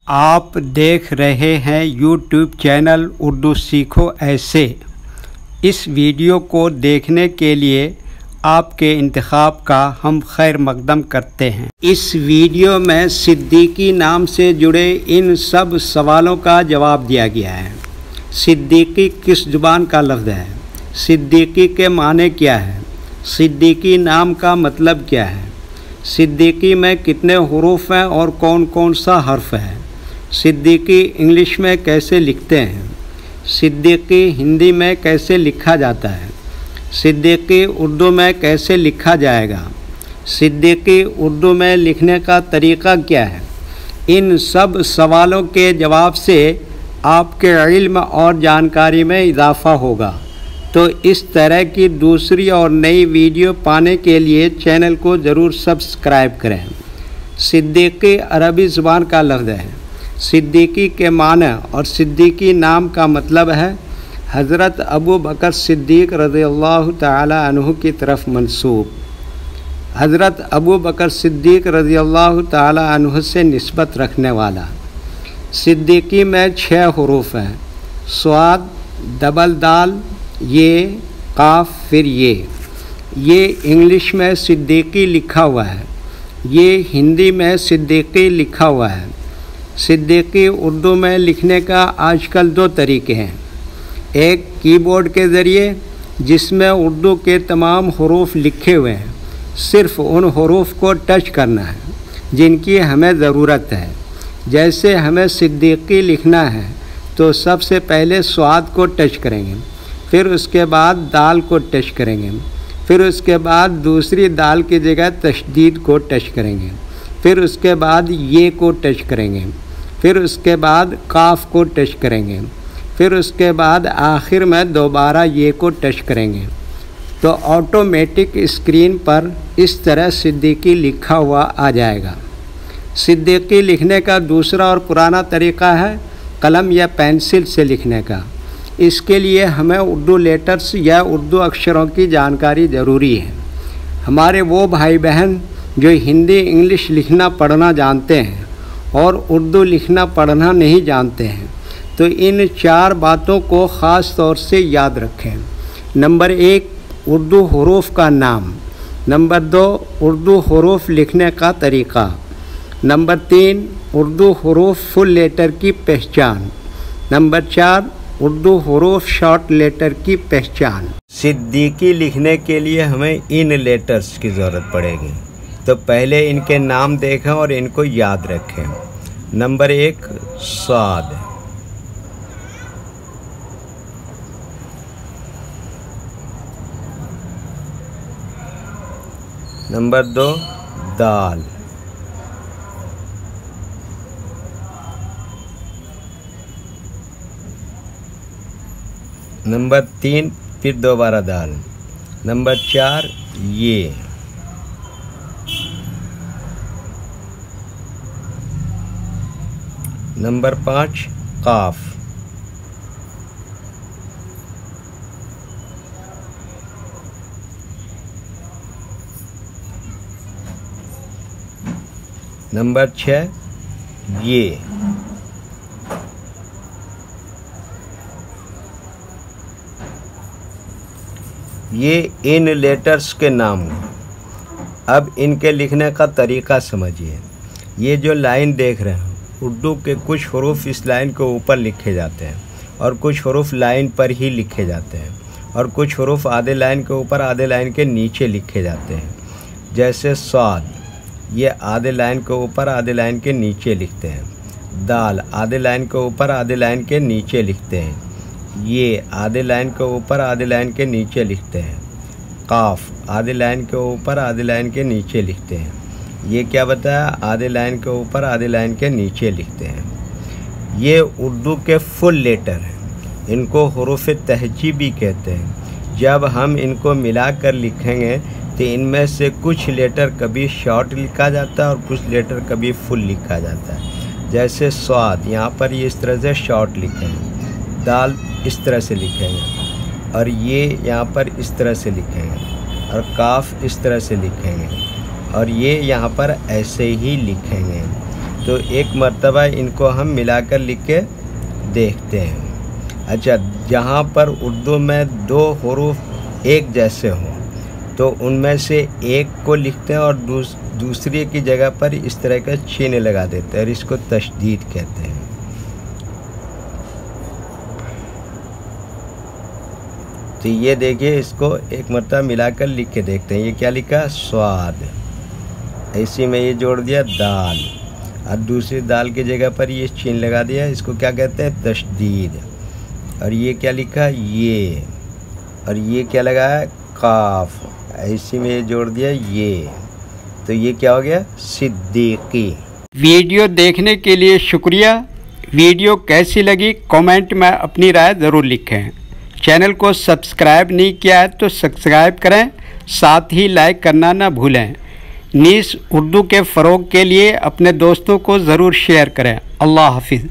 आप देख रहे हैं यूट्यूब चैनल उर्दू सीखो ऐसे। इस वीडियो को देखने के लिए आपके इंतखाब का हम खैर मकदम करते हैं। इस वीडियो में सिद्दीकी नाम से जुड़े इन सब सवालों का जवाब दिया गया है। सिद्दीकी किस ज़ुबान का लफ्ज़ है? सिद्दीकी के माने क्या है? सिद्दीकी नाम का मतलब क्या है? सिद्दीकी में कितने हुरूफ हैं और कौन कौन सा हर्फ है? सिद्दीकी इंग्लिश में कैसे लिखते हैं? सिद्दीकी हिंदी में कैसे लिखा जाता है? सिद्दीकी उर्दू में कैसे लिखा जाएगा? सिद्दीकी उर्दू में लिखने का तरीक़ा क्या है? इन सब सवालों के जवाब से आपके इल्म और जानकारी में इजाफ़ा होगा। तो इस तरह की दूसरी और नई वीडियो पाने के लिए चैनल को ज़रूर सब्सक्राइब करें। सिद्दीकी अरबी ज़ुबान का लफ्ज़ है। सिद्दीकी के माने और सिद्दीकी नाम का मतलब है हज़रत अबू बकर सिद्दीक़ रज़ियल्लाहु ताला अन्हु की तरफ मंसूब। हज़रत अबू बकर सिद्दीक़ रज़ियल्लाहु ताला अन्हु से निस्बत रखने वाला। सिद्दीकी में 6 हुरूफ हैं, स्वाद, डबल दाल, ये, काफ, फिर ये इंग्लिश में सिद्दीकी लिखा हुआ है, ये हिंदी में सिद्दीकी लिखा हुआ है। सिद्दीकी उर्दू में लिखने का आजकल 2 तरीके हैं। एक कीबोर्ड के ज़रिए जिसमें उर्दू के तमाम हुरूफ लिखे हुए हैं, सिर्फ़ उन हुरूफ को टच करना है जिनकी हमें ज़रूरत है। जैसे हमें सिद्दीकी लिखना है तो सबसे पहले स्वाद को टच करेंगे, फिर उसके बाद दाल को टच करेंगे, फिर उसके बाद दूसरी दाल की जगह तशदीद को टच करेंगे, फिर उसके बाद ये को टच करेंगे, फिर उसके बाद काफ को टच करेंगे, फिर उसके बाद आखिर में दोबारा ये को टच करेंगे। तो ऑटोमेटिक स्क्रीन पर इस तरह सिद्दीकी लिखा हुआ आ जाएगा। सिद्दीकी लिखने का दूसरा और पुराना तरीक़ा है कलम या पेंसिल से लिखने का। इसके लिए हमें उर्दू लेटर्स या उर्दू अक्षरों की जानकारी ज़रूरी है। हमारे वो भाई बहन जो हिंदी इंग्लिश लिखना पढ़ना जानते हैं और उर्दू लिखना पढ़ना नहीं जानते हैं, तो इन 4 बातों को ख़ास तौर से याद रखें। नंबर 1, उर्दू हुरूफ का नाम। नंबर 2, उर्दू हुरूफ लिखने का तरीक़ा। नंबर 3, उर्दू हुरूफ फुल लेटर की पहचान। नंबर 4, उर्दू हुरूफ शॉर्ट लेटर की पहचान। सिद्दीकी लिखने के लिए हमें इन लेटर्स की ज़रूरत पड़ेगी, तो पहले इनके नाम देखें और इनको याद रखें। नंबर 1, स्वाद। नंबर 2, दाल। नंबर 3, फिर दोबारा दाल। नंबर 4, ये। नंबर 5, काफ। नंबर 6, ये। इन लेटर्स के नाम हैं। अब इनके लिखने का तरीक़ा समझिए। ये जो लाइन देख रहे हैं, उर्दू के कुछ हुरूफ इस लाइन के ऊपर लिखे जाते हैं और कुछ हुरूफ लाइन पर ही लिखे जाते हैं और कुछ हुरूफ आधे लाइन के ऊपर आधे लाइन के नीचे लिखे जाते हैं। जैसे स्वाद, ये आधे लाइन के ऊपर आधे लाइन के नीचे लिखते हैं। दाल आधे लाइन के ऊपर आधे लाइन के नीचे लिखते हैं। ये आधे लाइन के ऊपर आधे लाइन के नीचे लिखते हैं। काफ आधे लाइन के ऊपर आधे लाइन के नीचे लिखते हैं। ये क्या बताया? आधे लाइन के ऊपर आधे लाइन के नीचे लिखते हैं। ये उर्दू के फुल लेटर हैं, इनको हुरूफ तहजी भी कहते हैं। जब हम इनको मिलाकर लिखेंगे तो इनमें से कुछ लेटर कभी शॉर्ट लिखा जाता है और कुछ लेटर कभी फुल लिखा जाता है। जैसे स्वाद, यहाँ पर ये इस तरह से शॉर्ट लिखेंगे, दाल इस तरह से लिखेंगे, और ये यहाँ पर इस तरह से लिखेंगे, और काफ इस तरह से लिखेंगे, और ये यहाँ पर ऐसे ही लिखेंगे। तो एक मर्तबा इनको हम मिलाकर लिख के देखते हैं। अच्छा, जहाँ पर उर्दू में 2 हरूफ एक जैसे हों तो उनमें से एक को लिखते हैं और दूसरे की जगह पर इस तरह का चिन्ह लगा देते हैं और इसको तशदीद कहते हैं। तो ये देखिए, इसको एक मरतबा मिलाकर लिख के देखते हैं। ये क्या लिखा? स्वाद। इसी में ये जोड़ दिया दाल और दूसरी दाल की जगह पर ये चिन्ह लगा दिया, इसको क्या कहते हैं? तशदीद। और ये क्या लिखा? ये। और ये क्या लगाया? काफ। इसी में ये जोड़ दिया ये, तो ये क्या हो गया? सिद्दीकी। वीडियो देखने के लिए शुक्रिया। वीडियो कैसी लगी कमेंट में अपनी राय ज़रूर लिखें। चैनल को सब्सक्राइब नहीं किया है तो सब्सक्राइब करें, साथ ही लाइक करना ना भूलें। नीस उर्दू के फ़रोग़ के लिए अपने दोस्तों को ज़रूर शेयर करें। अल्लाह हाफिज़।